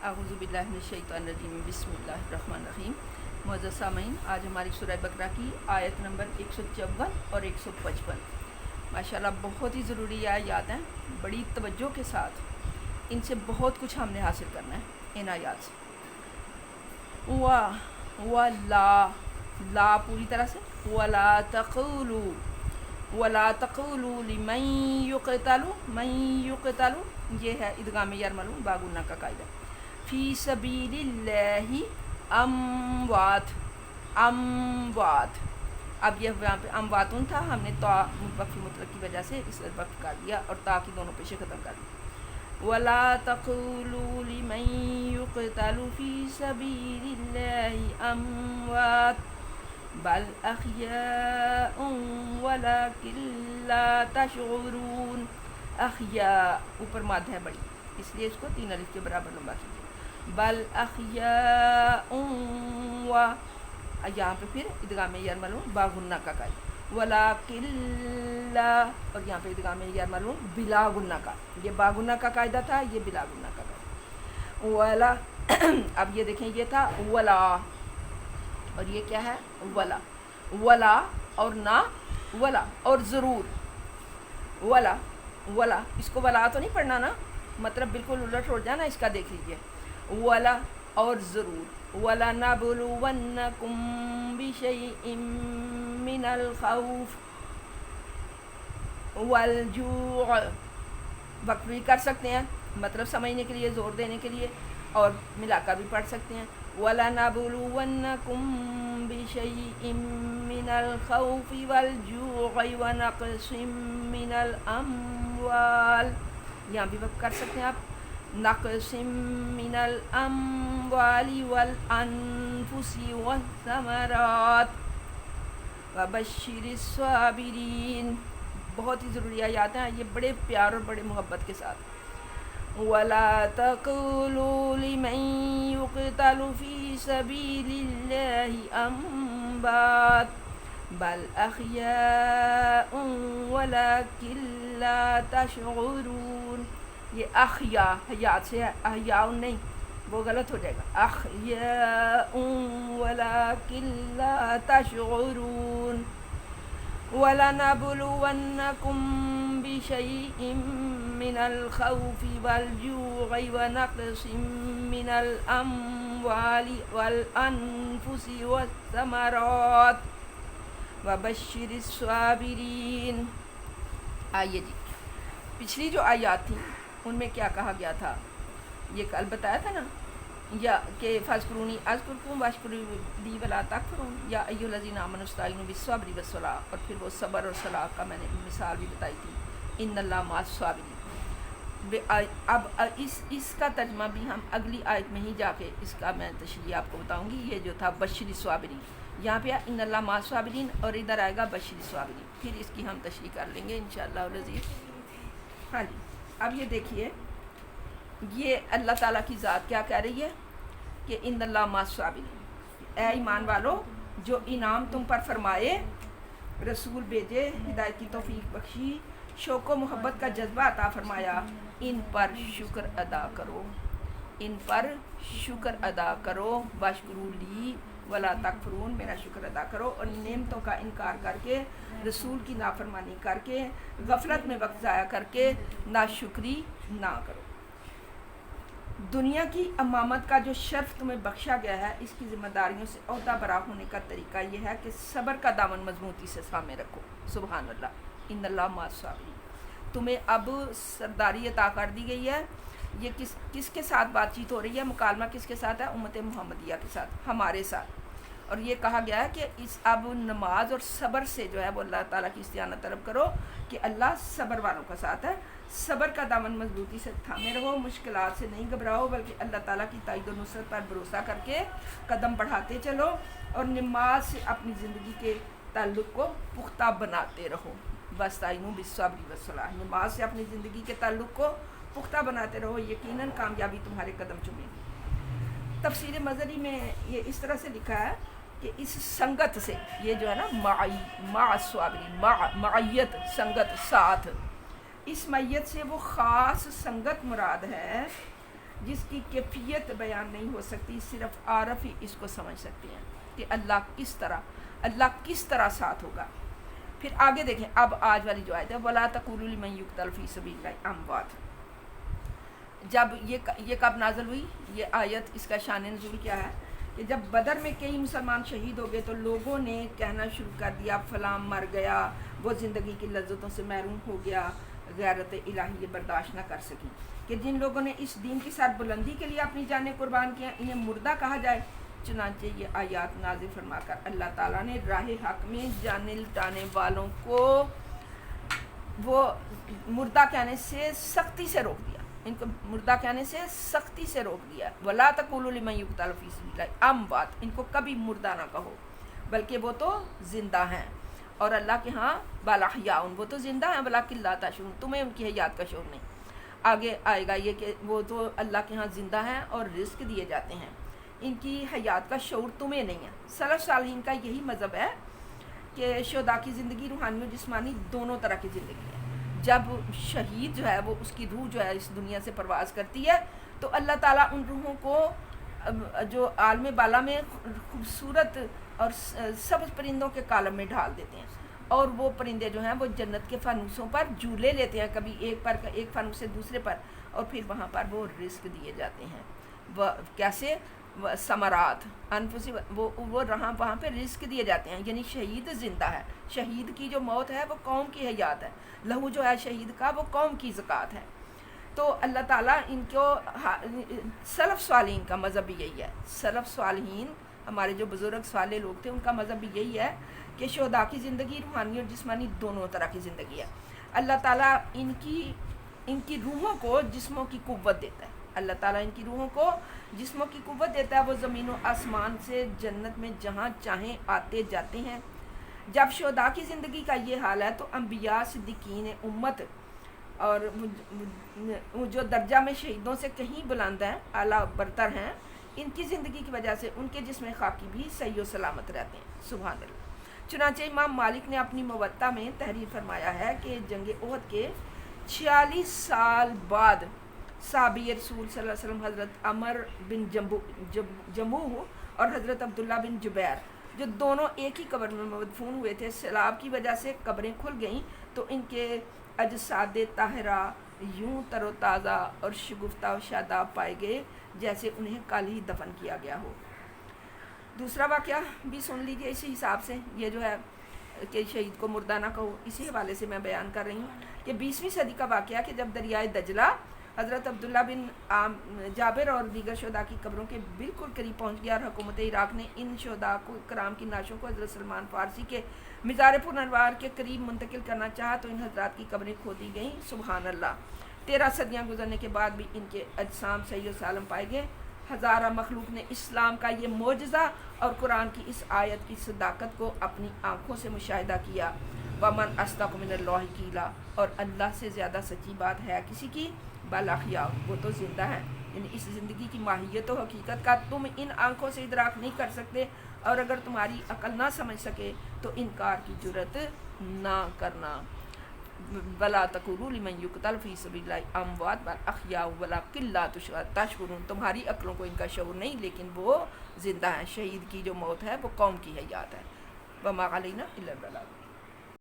اعوذ باللہ من الشیطان الرجیم بسم اللہ الرحمن الرحیم۔ معزز سامعین، آج ہماری سورہ بقرہ کی آیت نمبر 154 اور 155 ماشاءاللہ بہت ہی ضروری آیات ہیں۔ بڑی توجہ کے ساتھ ان سے بہت کچھ ہم نے حاصل کرنا ہے ان آیات سے۔ لا پوری طرح سے وَلَا تَقُولُوا لِمَن يُقْتَلُ یہ ہے ادغام یرملون باغنہ کا قاعدہ۔ فی سبیل اللہ اموات اب یہ یہاں پہ امواتن تھا، ہم نے تا وقف مطلق کی وجہ سے اس وقف کر دیا اور تا کی دونوں پیشے ختم کر دی۔ وَلَا تَقُولُوا لِمَن يُقْتَلُ فِي سَبِيلِ اللَّهِ أَمْوَاتٌ بَلْ أَحْيَاءٌ وَلَكِن لَا تَشْعُرُونَ۔ احیاء اوپر ماد ہے بڑی، اس لیے اس کو 3 الف کے برابر لمبا کیجیے۔ بل احیاء یہاں پہ پھر ادغام یرملون باغنہ کا قاعدہ، ولیکن لا اور یہاں پہ ادغام یرملون بلا گنہ کا، یہ باغنہ کا قاعدہ تھا، یہ بلا گنہ کا قاعدہ۔ ولا اب یہ دیکھیں یہ تھا ولا اور یہ کیا ہے ولا اور نہ ولا اور ضرور ولا اس کو ولا تو نہیں پڑھنا نا، مطلب بالکل الٹ ہو جانا، اس کا دیکھ لیجئے ولا اور ضرور۔ وَلَنَبْلُوَنَّكُمْ بِشَيْءٍ مِّنَ الْخَوْفِ وَالْجُوعِ وقف بھی کر سکتے ہیں، مطلب سمجھنے کے لیے، زور دینے کے لیے، اور ملا کر بھی پڑھ سکتے ہیں وَلَنَبْلُوَنَّكُمْ بِشَيْءٍ مِّنَ الْخَوْفِ وَالْجُوعِ وَنَقْصٍ مِّنَ الْأَمْوَالِ یہاں بھی وقف کر سکتے ہیں آپ، نقص من الاموال والانفس والثمرات وبشر الصابرین۔ بہت ہی ضروری آیات ہیں یہ، بڑے پیار اور بڑے محبت کے ساتھ۔ وَلَا تَقُولُوا لِمَن يُقْتَلُ فِي سَبِيلِ اللَّهِ أَمْوَاتٌ بَلْ أَحْيَاءٌ وَلَكِن لَا تَشْعُرُونَ۔ یہ احیاء حیات سے ہے، احیاء نہیں، وہ غلط ہو جائے گا، احیاء ولیکن لا تشعرون۔ وَلَنَبْلُوَنَّكُمْ بِشَيْءٍ مِّنَ الْخَوْفِ وَالْجُوعِ وَنَقْصٍ مِّنَ الْأَمْوَالِ وَالْأَنفُسِ وَالثَّمَرَاتِ وَبَشِّرِ الصَّابِرِينَ۔ آئیے جی، پچھلی جو آیات تھیں ان میں کیا کہا گیا تھا، یہ کل بتایا تھا نا، یا کہ فاذکرونی اذکرکم واشکروا لی ولا تکفرون، یا ایھا الذین آمنوا استعینوا بالصبر والصلاۃ، اور پھر وہ صبر اور صلاح کا میں نے مثال بھی بتائی تھی، ان اللہ مع الصابرین۔ اب اس کا ترجمہ بھی ہم اگلی آیت میں ہی جا کے اس کا میں تشریح آپ کو بتاؤں گی۔ یہ جو تھا بشر الصابرین، یہاں پہ ان اللہ مع الصابرین اور ادھر آئے گا بشر الصابرین، پھر اس کی ہم تشریح کر لیں گے انشاءاللہ العزیز۔ ہاں جی، اب یہ دیکھیے یہ اللہ تعالیٰ کی ذات کیا کہہ رہی ہے کہ ان اللہ مع الصابرین، اے ایمان والو جو انعام تم پر فرمائے، رسول بھیجے، ہدایت کی توفیق بخشی، شوق و محبت کا جذبہ عطا فرمایا، ان پر شکر ادا کرو، ان پر شکر ادا کرو، واشکروا لی ولا تکفرون، میرا شکر ادا کرو اور نعمتوں کا انکار کر کے، رسول کی نافرمانی کر کے، غفلت میں وقت ضائع کر کے ناشکری نہ کرو۔ دنیا کی امامت کا جو شرف تمہیں بخشا گیا ہے، اس کی ذمہ داریوں سے عہدہ برا ہونے کا طریقہ یہ ہے کہ صبر کا دامن مضبوطی سے تھامے رکھو۔ سبحان اللہ، ان اللہ مع الصابرین۔ تمہیں اب سرداری عطا کر دی گئی ہے، یہ کس کے ساتھ بات چیت ہو رہی ہے، مکالمہ کس کے ساتھ ہے، امت محمدیہ کے ساتھ، ہمارے ساتھ، اور یہ کہا گیا ہے کہ اس اب نماز اور صبر سے جو ہے وہ اللہ تعالیٰ کی استعانت طلب کرو کہ اللہ صبر والوں کا ساتھ ہے، صبر کا دامن مضبوطی سے تھامے رہو، مشکلات سے نہیں گھبراؤ بلکہ اللہ تعالیٰ کی تائید و نصرت پر بھروسہ کر کے قدم بڑھاتے چلو، اور نماز سے اپنی زندگی کے تعلق کو پختہ بناتے رہو۔ وَاسْتَعِینُوا بِالصَّبْرِ وَالصَّلَاةِ، نماز سے اپنی زندگی کے تعلق کو پختہ بناتے رہو، یقیناً کامیابی تمہارے قدم چومے گی۔ تفسیر مظہری میں یہ اس طرح سے لکھا ہے کہ اس سنگت سے، یہ جو ہے نا مع الصابرین، معیت، سنگت، ساتھ، اس معیت سے وہ خاص سنگت مراد ہے جس کی کیفیت بیان نہیں ہو سکتی، صرف عارف ہی اس کو سمجھ سکتے ہیں کہ اللہ کس طرح ساتھ ہوگا۔ پھر آگے دیکھیں، اب آج والی جو آیت ہے وَلَا تَقُولُوا لِمَن يُقْتَلُ فِي سَبِيلِ اللَّهِ أَمْوَاتٌ، جب یہ کب نازل ہوئی یہ آیت؟ اس کا شان نزول کیا ہے کہ جب بدر میں کئی مسلمان شہید ہو گئے تو لوگوں نے کہنا شروع کر دیا فلاں مر گیا، وہ زندگی کی لذتوں سے محروم ہو گیا، غیرت الہی یہ برداشت نہ کر سکی کہ جن لوگوں نے اس دین کی سر بلندی کے لیے اپنی جانیں قربان کیا انہیں مردہ کہا جائے۔ چنانچہ یہ آیات نازل فرما کر اللہ تعالیٰ نے راہ حق میں جانیں لٹانے والوں کو وہ مردہ کہنے سے سختی سے روک دیا، ان کو مردہ کہنے سے سختی سے روک دیا۔ وَلَا تَقُولُوا لِمَن يُقْتَلُ فِي سَبِيلِ اللَّهِ أَمْوَاتٌ، ان کو کبھی مردہ نہ کہو بلکہ وہ تو زندہ ہیں، اور اللہ کے ہاں بَلْ أَحْيَاءٌ، وہ تو زندہ ہیں، وَلَٰكِن لَّا تَشْعُرُونَ، تمہیں ان کی حیات کا شعور نہیں۔ آگے آئے گا یہ کہ وہ تو اللہ کے ہاں زندہ ہیں اور رزق دیے جاتے ہیں، ان کی حیات کا شعور تمہیں نہیں ہے۔ سلف صالحین کا یہی مذہب ہے کہ شہداء کی زندگی روحانی و جسمانی دونوں طرح کی زندگی ہے۔ جب شہید جو ہے وہ اس کی روح جو ہے اس دنیا سے پرواز کرتی ہے تو اللہ تعالیٰ ان روحوں کو جو عالم بالا میں خوبصورت اور سبز پرندوں کے کالم میں ڈھال دیتے ہیں، اور وہ پرندے جو ہیں وہ جنت کے فانوسوں پر جھولے لیتے ہیں، کبھی ایک فانوس سے دوسرے پر، اور پھر وہاں پر وہ رزق دیے جاتے ہیں۔ وہ کیسے؟ ثمرات انفسی، وہ وہاں پہ رزق دیے جاتے ہیں، یعنی شہید زندہ ہے، شہید کی جو موت ہے وہ قوم کی حیات ہے، لہو جو ہے شہید کا وہ قوم کی زکوٰۃ ہے۔ تو اللہ تعالیٰ ان کو سلف صالحین کا مذہب بھی یہی ہے، سلف صالحین ہمارے جو بزرگ صالح لوگ تھے ان کا مذہب بھی یہی ہے کہ شہداء کی زندگی روحانی اور جسمانی دونوں طرح کی زندگی ہے۔ اللہ تعالیٰ ان کی روحوں کو جسموں کی قوت دیتا ہے، اللہ تعالیٰ ان کی روحوں کو جسموں کی قوت دیتا ہے، وہ زمین و آسمان سے جنت میں جہاں چاہیں آتے جاتے ہیں۔ جب شہداء کی زندگی کا یہ حال ہے تو انبیاء صدیقین امت اور جو درجہ میں شہیدوں سے کہیں بلند ہیں، اعلیٰ برتر ہیں، ان کی زندگی کی وجہ سے ان کے جسم خاکی بھی صحیح و سلامت رہتے ہیں۔ سبحان اللہ۔ چنانچہ امام مالک نے اپنی موطا میں تحریر فرمایا ہے کہ جنگ احد کے 46 سال بعد صحابی رسول صلی اللہ علیہ وسلم حضرت عمر بن جموح اور حضرت عبداللہ بن جبیر جو دونوں ایک ہی قبر میں مدفون ہوئے تھے، سیلاب کی وجہ سے قبریں کھل گئیں تو ان کے اجساد طاہرہ یوں تر و تازہ اور شگفتہ و شاداب پائے گئے جیسے انہیں کل ہی دفن کیا گیا ہو۔ دوسرا واقعہ بھی سن لیجیے اسی حساب سے، یہ جو ہے کہ شہید کو مردہ نہ کہو، اسی حوالے سے میں بیان کر رہی ہوں کہ 20ویں صدی کا واقعہ کہ جب دریائے دجلہ حضرت عبداللہ بن جابر اور دیگر شہداء کی قبروں کے بالکل قریب پہنچ گیا اور حکومت عراق نے ان شہداء کو کرام کی نعشوں کو حضرت سلمان فارسی کے مزار پرانوار کے قریب منتقل کرنا چاہا تو ان حضرات کی قبریں کھودی گئیں۔ سبحان اللہ۔ 13 صدیاں گزرنے کے بعد بھی ان کے اجسام صحیح و سالم پائے گئے۔ ہزارہ مخلوق نے اسلام کا یہ معجزہ اور قرآن کی اس آیت کی صداقت کو اپنی آنکھوں سے مشاہدہ کیا۔ وَمَنْ أَصْدَقُ مِنَ اللَّهِ قِيلًا، اور اللہ سے زیادہ سچی بات ہے کسی کی؟ بَلْ أَحْيَاءٌ، وہ تو زندہ ہے۔ یعنی اس زندگی کی ماہیت و حقیقت کا تم ان آنکھوں سے ادراک نہیں کر سکتے، اور اگر تمہاری عقل نہ سمجھ سکے تو انکار کی جرت نہ کرنا۔ وَلَا تَقُولُوا لِمَن يُقْتَلُ فِي سَبِيلِ اللَّهِ أَمْوَاتٌ بَلْ أَحْيَاءٌ وَلَٰكِن لَّا تَشْعُرُونَ، تمہاری عقلوں کو ان کا شعور نہیں لیکن وہ زندہ ہیں۔ شہید کی جو موت ہے وہ قوم کی حیات ہے۔ وَمَا عَلَيْنَا إِلَّا الْبَلَاغُ۔